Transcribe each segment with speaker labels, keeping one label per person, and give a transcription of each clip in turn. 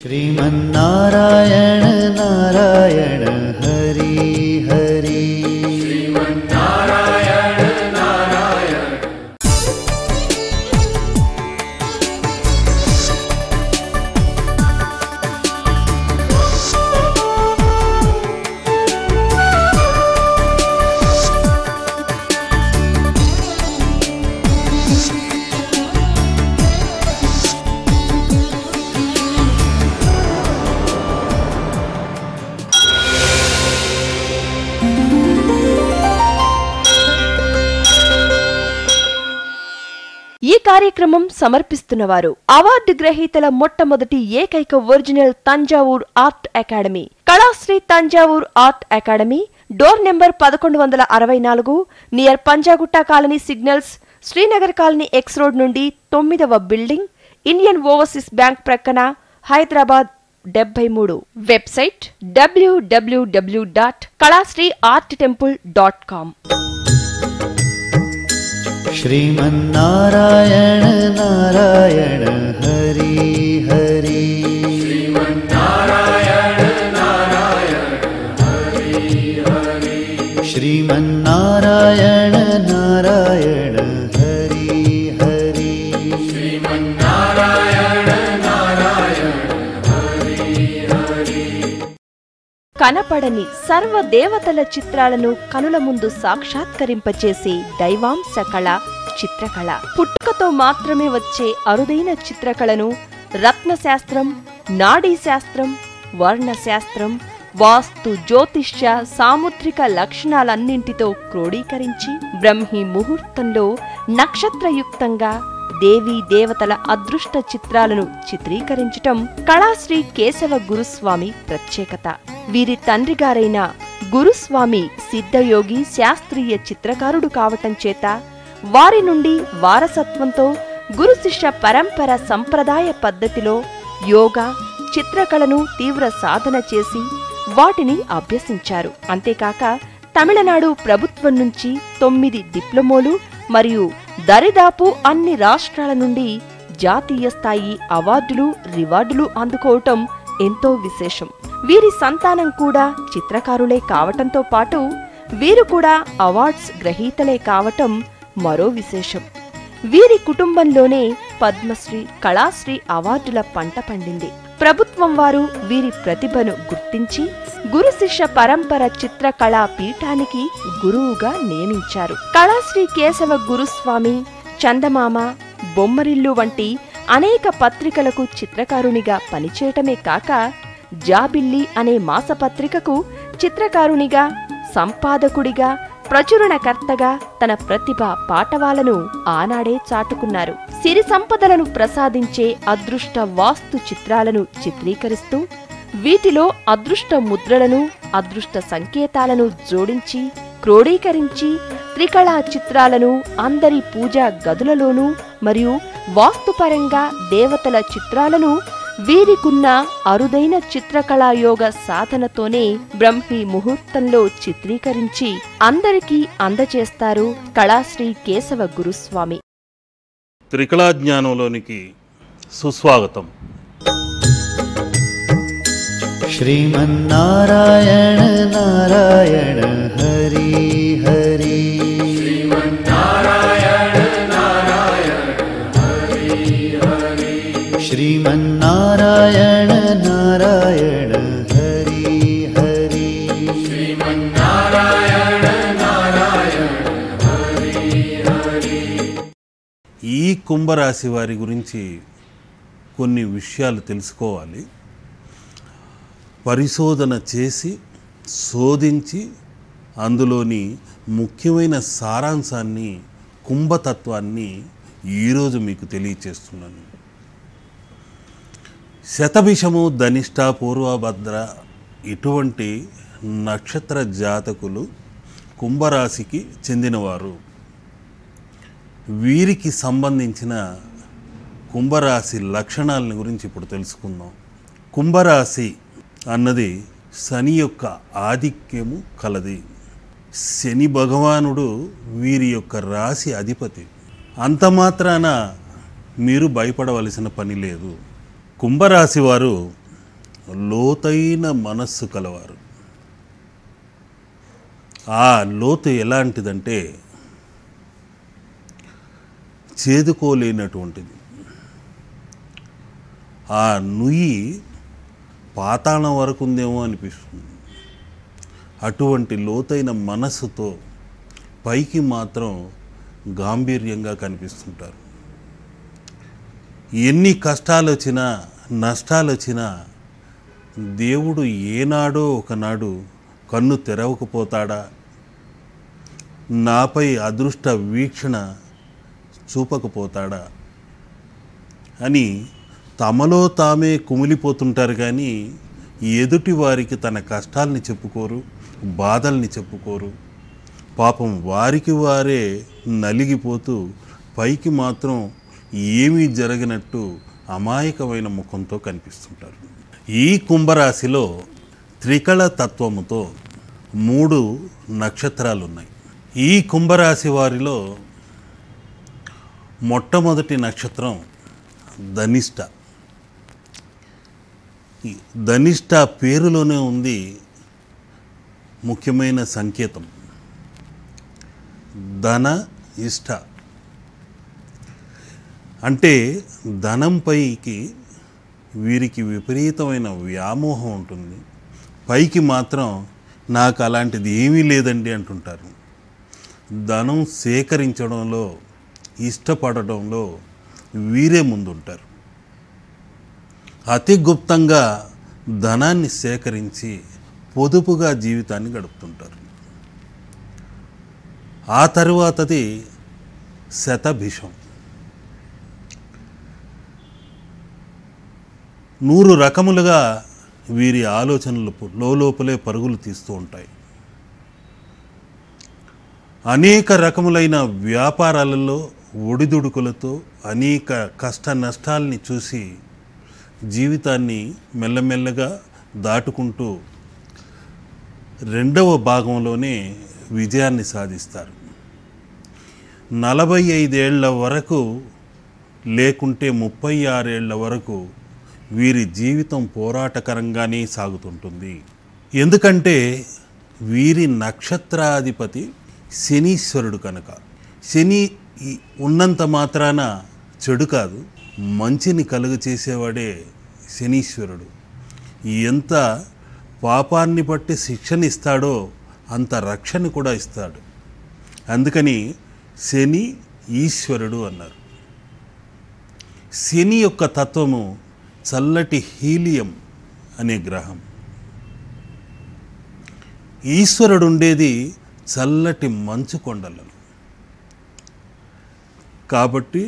Speaker 1: श्रीमन्नारायण नारायण हरि हरि श्रीमन्नारायण नारायण।
Speaker 2: ఈ కార్యక్రమం సమర్పిస్తున్నవారు అవార్డు గ్రహీతల మొట్టమొదటి ఏకైక original Thanjavur art academy, Kalasri Thanjavur art academy, door number 1164, near Panjagutta colony signals, Srinagar colony X road నుండి 9వ బిల్డింగ్, ఇండియన్ ఓవర్సీస్ బ్యాంక్ ప్రక్కన, హైదరాబాద్ 73. Website www.kalasriarttemple.com.
Speaker 1: श्रीमन्नारायण नारायण हरि हरि श्रीमन्नारायण नारायण हरि हरि श्रीमन्नारायण नारायण हरि हरि श्रीमन्नारायण नारायण हरि हरि।
Speaker 2: కనపడని సర్వదేవతల చిత్రాలను కనుల ముందు సాక్షాత్కరింపచేసే దైవాంశ కళ చిత్రకళ. పుట్టుకతో మాత్రమే వచ్చే అరుదైన చిత్రకళను రత్నశాస్త్రం, నాడీశాస్త్రం, వర్ణశాస్త్రం, వాస్తు, జ్యోతిష్య, సాముద్రిక లక్షణాలన్నింటితో క్రోడీకరించి బ్రహ్మి ముహూర్తంలో నక్షత్రయుక్తంగా దేవీ దేవతల అదృష్ట చిత్రాలను చిత్రీకరించటం కళాశ్రీ కేశవ గురుస్వామి ప్రత్యేకత. వీరి తండ్రిగారైన గురుస్వామి సిద్ధయోగి శాస్త్రీయ చిత్రకారుడు కావటం చేత వారి నుండి వారసత్వంతో గురు శిష్య పరంపర సంప్రదాయ పద్ధతిలో యోగా, చిత్రకళను తీవ్ర సాధన చేసి వాటిని అభ్యసించారు. అంతేకాక తమిళనాడు ప్రభుత్వం నుంచి 9 డిప్లొమోలు మరియు దరిదాపు అన్ని రాష్ట్రాల నుండి జాతీయ స్థాయి అవార్డులు, రివార్డులు అందుకోవటం ఎంతో విశేషం. వీరి సంతానం కూడా చిత్రకారులే కావటంతో పాటు వీరు కూడా అవార్డ్స్ గ్రహీతలే కావటం మరో విశేషం. వీరి కుటుంబంలోనే పద్మశ్రీ, కళాశ్రీ అవార్డుల పంట పండింది. ప్రభుత్వం వారు వీరి ప్రతిభను గుర్తించి గురు శిష్య పరంపర చిత్రకళా పీఠానికి గురువుగా నియమించారు. కళాశ్రీ కేశవ గురుస్వామి చందమామ, బొమ్మరిల్లు వంటి అనేక పత్రికలకు చిత్రకారునిగా పనిచేయటమే కాక జాబిల్లి అనే మాసపత్రికకు చిత్రకారునిగా, సంపాదకుడిగా, ప్రచురణకర్తగా తన ప్రతిభ పాటవాలను ఆనాడే చాటుకున్నారు. సిరి సంపదలను ప్రసాదించే అదృష్ట వాస్తు చిత్రాలను చిత్రీకరిస్తూ వీటిలో అదృష్ట ముద్రలను, అదృష్ట సంకేతాలను జోడించి క్రోడీకరించి త్రికళా చిత్రాలను అందరి పూజా గదులలోనూ మరియు వాస్తుపరంగా దేవతల చిత్రాలను వీరికున్న అరుదైన చిత్రకళాయోగ సాధనతోనే బ్రహ్మి ముహూర్తంలో చిత్రీకరించి అందరికీ అందజేస్తారు కళాశ్రీ కేశవ గురుస్వామి.
Speaker 3: త్రికళా జ్ఞానంలోనికి సుస్వాగతం.
Speaker 1: श्रीमन्नारायण नारायण हरि हरि श्रीमन्नारायण नारायण हरि हरि श्रीमन्नारायण नारायण हरि हरि श्रीमन्नारायण नारायण हरि हरि।
Speaker 3: ఈ కుంభరాశి వారి గురించి కొన్ని విషయాలు తెలుసుకోవాలి. పరిశోధన చేసి శోధించి అందులోని ముఖ్యమైన సారాంశాన్ని, కుంభతత్వాన్ని ఈరోజు మీకు తెలియచేస్తున్నాను. శతభిషము, ధనిష్ట, పూర్వభద్ర ఇటువంటి నక్షత్ర జాతకులు కుంభరాశికి చెందినవారు. వీరికి సంబంధించిన కుంభరాశి లక్షణాలను గురించి ఇప్పుడు తెలుసుకుందాం. కుంభరాశి అన్నది శని యొక్క ఆధిక్యము కలది. శని భగవానుడు వీరి యొక్క రాశి అధిపతి. అంత మాత్రాన మీరు భయపడవలసిన పని లేదు. కుంభరాశి వారు లోతైన మనస్సు కలవారు. ఆ లోతు ఎలాంటిదంటే చేదుకోలేనటువంటిది. ఆ నుయ్యి పాతాళం వరకు ఉందేమో అనిపిస్తుంది. అటువంటి లోతైన మనస్సుతో పైకి మాత్రం గాంభీర్యంగా కనిపిస్తుంటారు. ఎన్ని కష్టాలు వచ్చినా నష్టాలు వచ్చినా దేవుడు ఏనాడో ఒకనాడు కన్ను తెరవకపోతాడా, నాపై అదృష్ట వీక్షణ చూపకపోతాడా అని తమలో తామే కుమిలిపోతుంటారు. కానీ ఎదుటి వారికి తన కష్టాల్ని చెప్పుకోరు, బాధల్ని చెప్పుకోరు. పాపం వారికి వారే నలిగిపోతూ పైకి మాత్రం ఏమీ జరగనట్టు అమాయకమైన ముఖంతో కనిపిస్తుంటారు. ఈ కుంభరాశిలో త్రికళ తత్వముతో 3 నక్షత్రాలు ఉన్నాయి. ఈ కుంభరాశి వారిలో మొట్టమొదటి నక్షత్రం ధనిష్ట. ఈ ధనిష్ట పేరులోనే ఉంది ముఖ్యమైన సంకేతం, ధన ఇష్ట. అంటే ధనంపైకి వీరికి విపరీతమైన వ్యామోహం ఉంటుంది. పైకి మాత్రం నాకు అలాంటిది ఏమీ లేదండి అంటుంటారు. ధనం సేకరించడంలో, ఇష్టపడడంలో వీరే ముందుంటారు. అతి గుప్తంగా ధనాన్ని సేకరించి పొదుపుగా జీవితాన్ని గడుపుతుంటారు. ఆ తరువాతది శతభిషం. 100 రకములుగా వీరి ఆలోచనలు లోపలే పరుగులు తీస్తూ ఉంటాయి. అనేక రకములైన వ్యాపారాలలో ఒడిదుడుకులతో అనేక కష్ట నష్టాల్ని చూసి జీవితాన్ని మెల్లమెల్లగా దాటుకుంటూ 2వ భాగంలోనే విజయాన్ని సాధిస్తారు. 45 ఏళ్ల వరకు లేకుంటే 36 ఏళ్ల వరకు వీరి జీవితం పోరాటకరంగానే సాగుతుంటుంది. ఎందుకంటే వీరి నక్షత్రాధిపతి శనీశ్వరుడు కనుక. శని ఉన్నంత మాత్రాన చెడు కాదు, మంచిని కలుగ చేసేవాడే శనీశ్వరుడు. ఎంత పాపాన్ని బట్టి శిక్షనిస్తాడో అంత రక్షణ కూడా ఇస్తాడు. అందుకని శని ఈశ్వరుడు అన్నారు. శని యొక్క తత్వము చల్లటి హీలియం అనే గ్రహం. ఈశ్వరుడు ఉండేది చల్లటి మంచు కొండలలో. కాబట్టి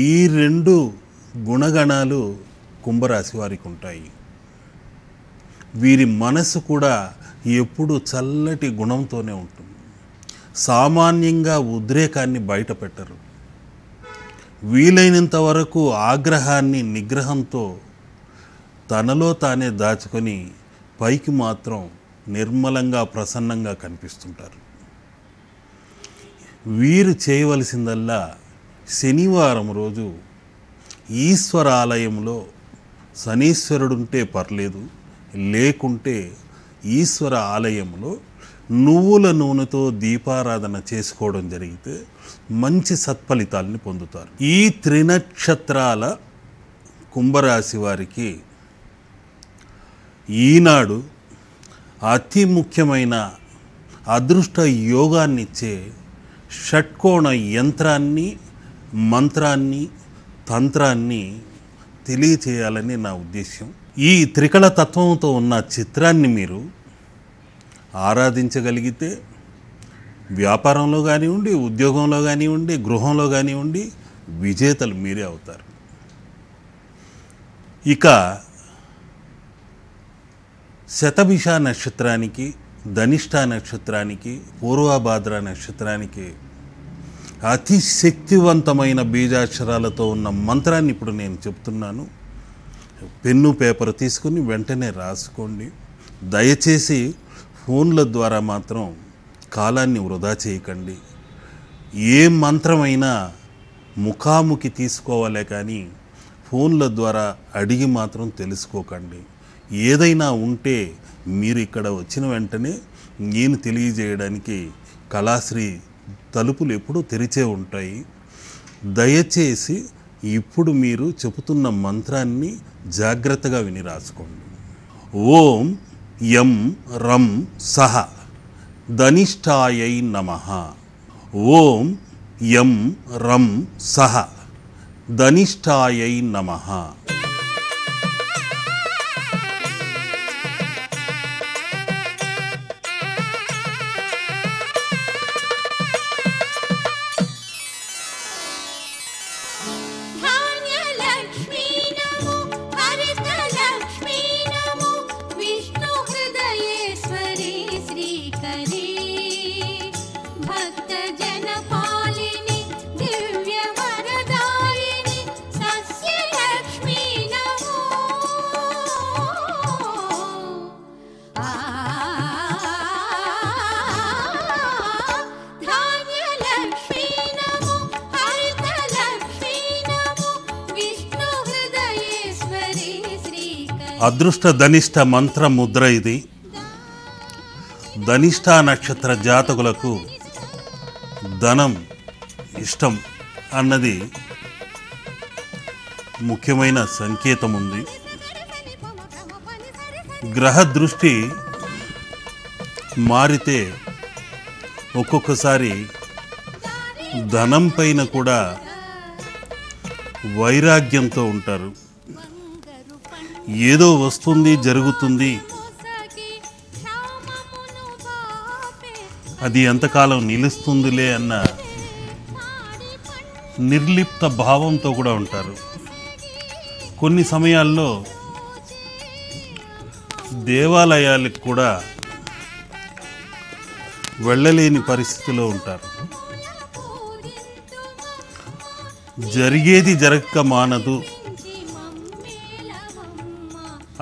Speaker 3: ఈ 2 గుణగణాలు కుంభరాశి వారికి ఉంటాయి. వీరి మనసు కూడా ఎప్పుడూ చల్లటి గుణంతోనే ఉంటుంది. సామాన్యంగా ఉద్రేకాన్ని బయట పెట్టరు. వీలైనంత వరకు ఆగ్రహాన్ని నిగ్రహంతో తనలో తానే దాచుకొని పైకి మాత్రం నిర్మలంగా ప్రసన్నంగా కనిపిస్తుంటారు. వీరు చేయవలసిందల్లా శనివారం రోజు ఈశ్వర ఆలయంలో శనీశ్వరుడుంటే పర్లేదు, లేకుంటే ఈశ్వర ఆలయంలో నువ్వుల నూనెతో దీపారాధన చేసుకోవడం జరిగితే మంచి సత్ఫలితాలని పొందుతారు. ఈ 3 నక్షత్రాల కుంభరాశి వారికి ఈనాడు అతి ముఖ్యమైన అదృష్ట యోగాన్నిచ్చే షట్కోణ యంత్రాన్ని, మంత్రాన్ని, తంత్రాన్ని తెలియచేయాలని నా ఉద్దేశం. ఈ త్రికళ తత్వంతో ఉన్న చిత్రాన్ని మీరు ఆరాధించగలిగితే వ్యాపారంలో కానివ్వండి, ఉద్యోగంలో కానివ్వండి, గృహంలో కానివ్వండి విజేతలు మీరే అవుతారు. ఇక శతభిష నక్షత్రానికి, ధనిష్ట నక్షత్రానికి, పూర్వభాద్ర నక్షత్రానికి అతి శక్తివంతమైన బీజాక్షరాలతో ఉన్న మంత్రాన్ని ఇప్పుడు నేను చెప్తున్నాను. పెన్ను పేపర్ తీసుకుని వెంటనే రాసుకోండి. దయచేసి ఫోన్ల ద్వారా మాత్రం కాలాన్ని వృధా చేయకండి. ఏ మంత్రమైనా ముఖాముఖి తీసుకోవాలే కానీ ఫోన్ల ద్వారా అడిగి మాత్రం తెలుసుకోకండి. ఏదైనా ఉంటే మీరు ఇక్కడ వచ్చిన వెంటనే నేను తెలియజేయడానికి కళాశ్రీ తలుపులు ఎప్పుడూ తెరిచే ఉంటాయి. దయచేసి ఇప్పుడు మీరు చెబుతున్న మంత్రాన్ని జాగ్రత్తగా విని రాసుకోండి. ఓం యం రం సహ ధనిష్టాయై నమః. ఓం యం రం సహ ధనిష్టాయై నమః. అదృష్ట ధనిష్ట మంత్ర ముద్ర ఇది. ధనిష్ట నక్షత్ర జాతకులకు ధనం ఇష్టం అన్నది ముఖ్యమైన సంకేతం ఉంది. గ్రహ దృష్టి మారితే ఒక్కొక్కసారి ధనం పైన కూడా వైరాగ్యంతో ఉంటారు. ఏదో వస్తుంది, జరుగుతుంది, అది ఎంతకాలం నిలుస్తుందిలే అన్న నిర్లిప్త భావంతో కూడా ఉంటారు. కొన్ని సమయాల్లో దేవాలయాలకు కూడా వెళ్ళలేని పరిస్థితిలో ఉంటారు. జరిగేది జరగక మానదు,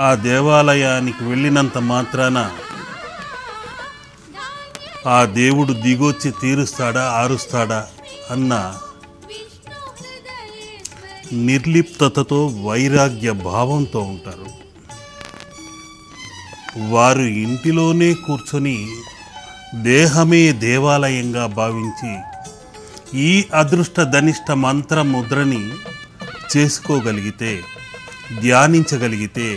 Speaker 3: ఆ దేవాలయానికి వెళ్ళినంత మాత్రాన ఆ దేవుడు దిగొచ్చి తీరుస్తాడా, ఆరుస్తాడా అన్న నిర్లిప్తతతో వైరాగ్య భావంతో ఉంటారు. వారు ఇంటిలోనే కూర్చొని దేహమే దేవాలయంగా భావించి ఈ అదృష్ట ధనిష్ట మంత్ర ముద్రని చేసుకోగలిగితే, ధ్యానించగలిగితే,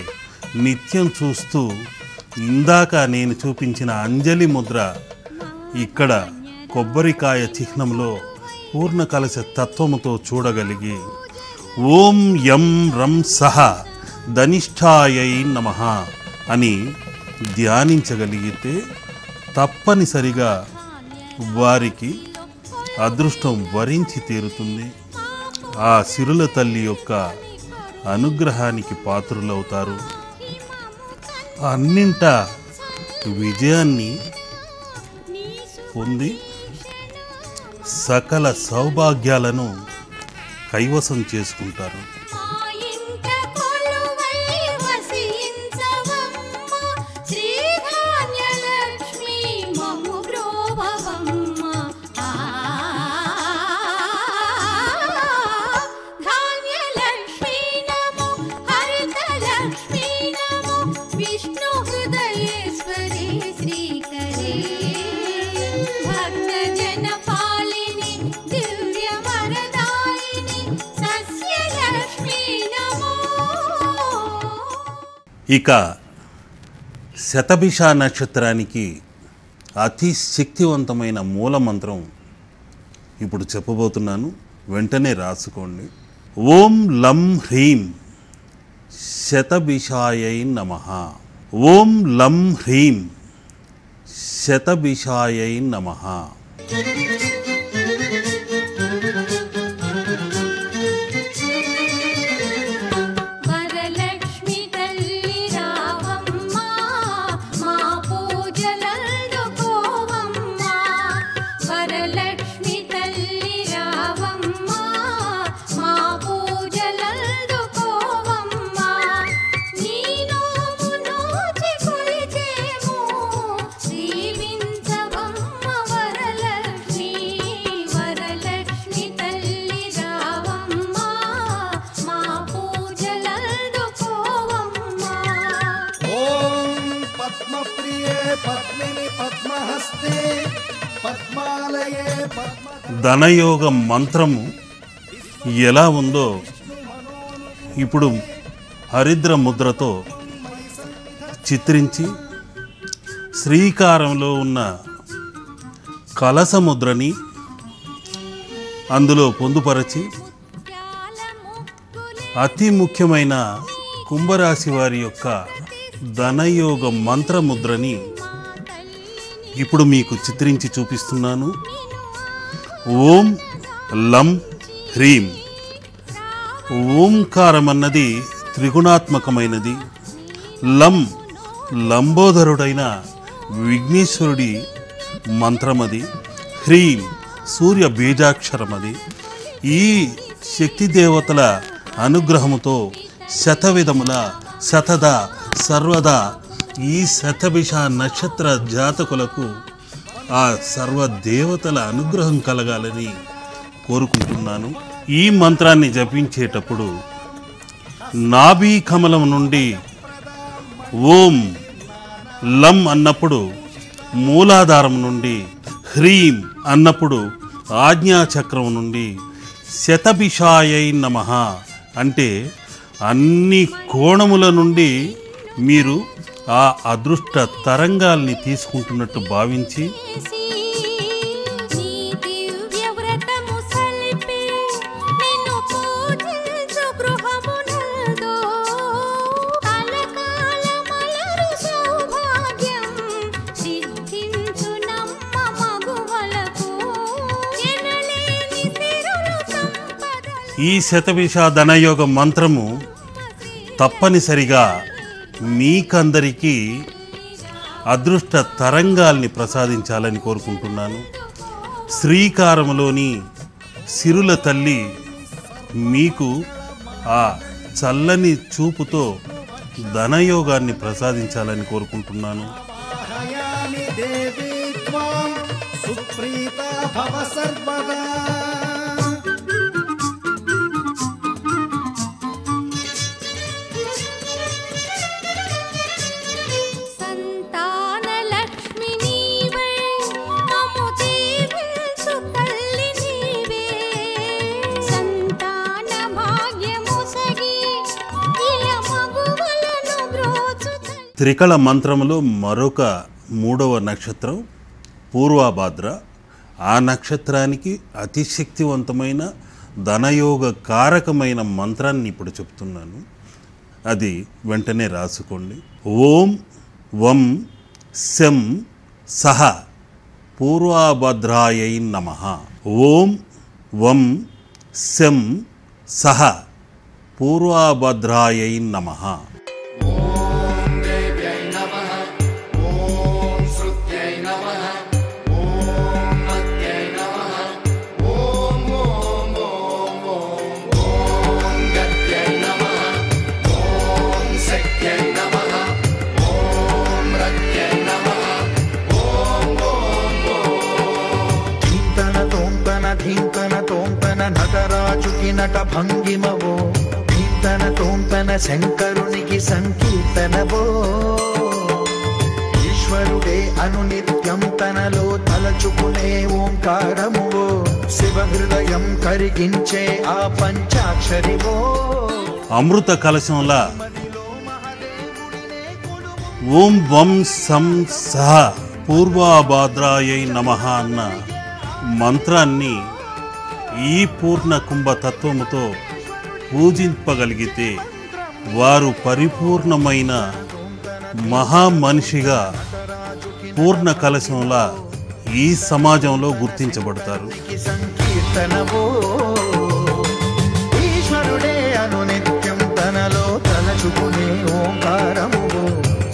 Speaker 3: నిత్యం చూస్తూ ఇందాక నేను చూపించిన అంజలి ముద్ర ఇక్కడ కొబ్బరికాయ చిహ్నంలో పూర్ణ కలశ తత్వముతో చూడగలిగి ఓం యం రం సహ ధనిష్టాయై నమః అని ధ్యానించగలిగితే తప్పనిసరిగా వారికి అదృష్టం వరించి తీరుతుంది. ఆ సిరుల తల్లి యొక్క అనుగ్రహానికి పాత్రులవుతారు. అన్నింటా విజయాన్ని పొంది సకల సౌభాగ్యాలను కైవసం చేసుకుంటారు. ఇక శతభిష నక్షత్రానికి అతి శక్తివంతమైన మూలమంత్రం ఇప్పుడు చెప్పబోతున్నాను, వెంటనే రాసుకోండి. ఓం లం హ్రీం శతభిషాయై నమః. ఓం లం హ్రీం శతభిషాయై నమః.
Speaker 4: శ్రీ పద్మిని పద్మహస్తే పద్మాలయే
Speaker 3: ధనయోగ మంత్రము ఎలా ఉందో ఇప్పుడు హరిద్ర ముద్రతో చిత్రించి శ్రీకారంలో ఉన్న కలస ముద్రని అందులో పొందుపరచి అతి ముఖ్యమైన కుంభరాశి వారి యొక్క ధనయోగ మంత్రముద్రని ఇప్పుడు మీకు చిత్రించి చూపిస్తున్నాను. ఓం లం హ్రీం. ఓంకారం అన్నది త్రిగుణాత్మకమైనది. లం లంబోదరుడైన విఘ్నేశ్వరుడి మంత్రమది. హ్రీం సూర్య బీజాక్షరమది. ఈ శక్తి దేవతల అనుగ్రహముతో శతవిధముల శతద సర్వదా ఈ శతభిష నక్షత్ర జాతకులకు ఆ సర్వదేవతల అనుగ్రహం కలగాలని కోరుకుంటున్నాను. ఈ మంత్రాన్ని జపించేటప్పుడు నాభి కమలం నుండి ఓం లం అన్నప్పుడు మూలాధారం నుండి, హ్రీం అన్నప్పుడు ఆజ్ఞాచక్రం నుండి, శతభిషాయై నమః అంటే అన్ని కోణముల నుండి మీరు ఆ అదృష్ట తరంగాల్ని తీసుకుంటున్నట్టు భావించి ఈ శతభిష ధనయోగ మంత్రము తప్పనిసరిగా మీకందరికీ అదృష్ట తరంగాల్ని ప్రసాదించాలని కోరుకుంటున్నాను. శ్రీకారములోని సిరుల తల్లి మీకు ఆ చల్లని చూపుతో ధనయోగాన్ని ప్రసాదించాలని కోరుకుంటున్నాను. త్రికళ మంత్రములో మరొక మూడవ నక్షత్రం పూర్వభాద్ర. ఆ నక్షత్రానికి అతి శక్తివంతమైన ధనయోగ కారకమైన మంత్రాన్ని ఇప్పుడు చెప్తున్నాను. అది వెంటనే రాసుకోండి. ఓం వం శం సహ పూర్వభద్రాయై నమః. ఓం వం శం సహ పూర్వభద్రాయై నమః.
Speaker 4: నటరాజుకి నట భంగిమవో కీర్తన తోంతన శంకరునికి సంకీర్తనవో ఈశ్వరుడే అనునిత్యం తనలో తలచుకునే ఓంకారమువో శివ హృదయం కరిగించే ఆ పంచాక్షరివో.
Speaker 3: అమృత కలశంలా ఓం వం సం సహ పూర్వభాద్రాయై నమః అన్న మంత్రాన్ని ఈ పూర్ణ కుంభ తత్వముతో పూజింపగలిగితే వారు పరిపూర్ణమైన మహామనిషిగా పూర్ణ కలశంలా ఈ సమాజంలో గుర్తించబడతారు.
Speaker 4: ఈశ్వరుడే అనునిత్యం తనలో తలచుకునే ఓంకారమువో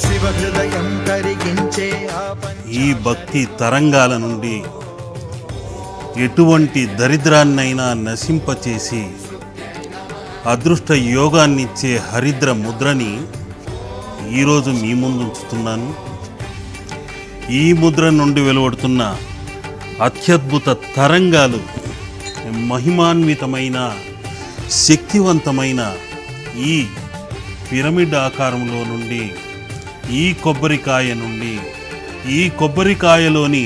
Speaker 4: శివ హృదయం కరిగించే
Speaker 3: ఈ భక్తి తరంగాల నుండి ఎటువంటి దరిద్రాన్నైనా నశింపచేసి అదృష్ట యోగాన్నిచ్చే హరిద్ర ముద్రని ఈరోజు మీ ముందు ఉంచుతున్నాను. ఈ ముద్ర నుండి వెలువడుతున్న అత్యద్భుత తరంగాలు మహిమాన్వితమైన శక్తివంతమైన ఈ పిరమిడ్ ఆకారంలో నుండి, ఈ కొబ్బరికాయ నుండి ఈ కొబ్బరికాయలోని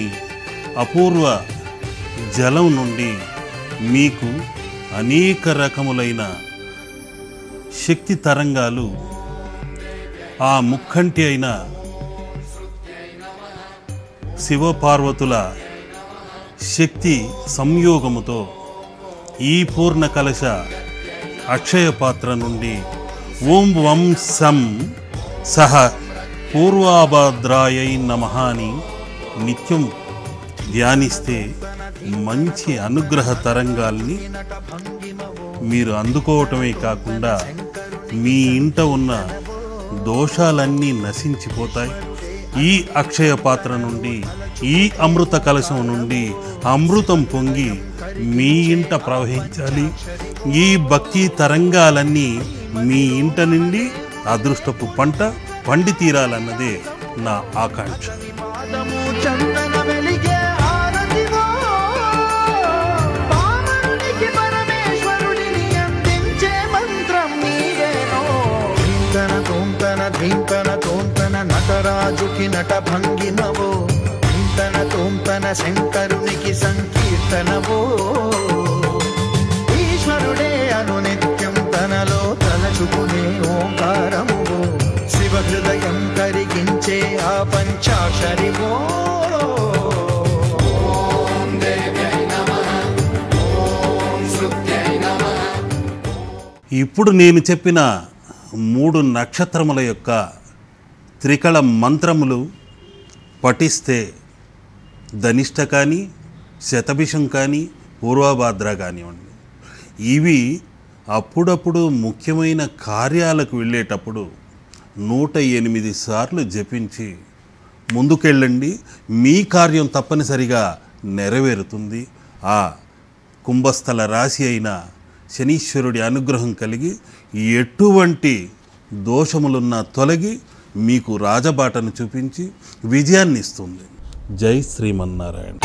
Speaker 3: అపూర్వ జలం నుండి మీకు అనేక రకములైన శక్తి తరంగాలు ఆ ముక్కంటి అయిన శివపార్వతుల శక్తి సంయోగముతో ఈ పూర్ణ కలశ అక్షయ పాత్ర నుండి ఓం వం సం సహ పూర్వాభద్రాయై నమః అని నిత్యం ధ్యానిస్తే మంచి అనుగ్రహ తరంగాల్ని మీరు అందుకోవటమే కాకుండా మీ ఇంట ఉన్న దోషాలన్నీ నశించిపోతాయి. ఈ అక్షయ పాత్ర నుండి ఈ అమృత కలశం నుండి అమృతం పొంగి మీ ఇంట ప్రవహించాలి. ఈ భక్తి తరంగాలన్నీ మీ ఇంట నుండి అదృష్టపు పంట పండి తీరాలన్నదే నా ఆకాంక్ష.
Speaker 4: ధీంతన తోంతన నటరాజుకి నట భంగిమవో, ధీంతన తోంతన శంకరునికి సంకీర్తనవో. ఈశ్వరుడే అనునిత్యం తనలో తలచుకునే ఓంకారమువో, శివ హృదయం కరిగించే ఆ పంచాక్షరివో.
Speaker 3: ఇప్పుడు నేను చెప్పిన 3 నక్షత్రముల యొక్క త్రికళ మంత్రములు పఠిస్తే ధనిష్ట కానీ, శతభిషం కానీ, పూర్వభాద్ర కానివ్వండి, ఇవి అప్పుడప్పుడు ముఖ్యమైన కార్యాలకు వెళ్ళేటప్పుడు 108 సార్లు జపించి ముందుకెళ్ళండి. మీ కార్యం తప్పనిసరిగా నెరవేరుతుంది. ఆ కుంభస్థల రాశి అయిన శనీశ్వరుడి అనుగ్రహం కలిగి ఎటువంటి దోషములున్నా తొలగి మీకు రాజబాటను చూపించి విజయాన్ని ఇస్తుంది. జై శ్రీమన్నారాయణ.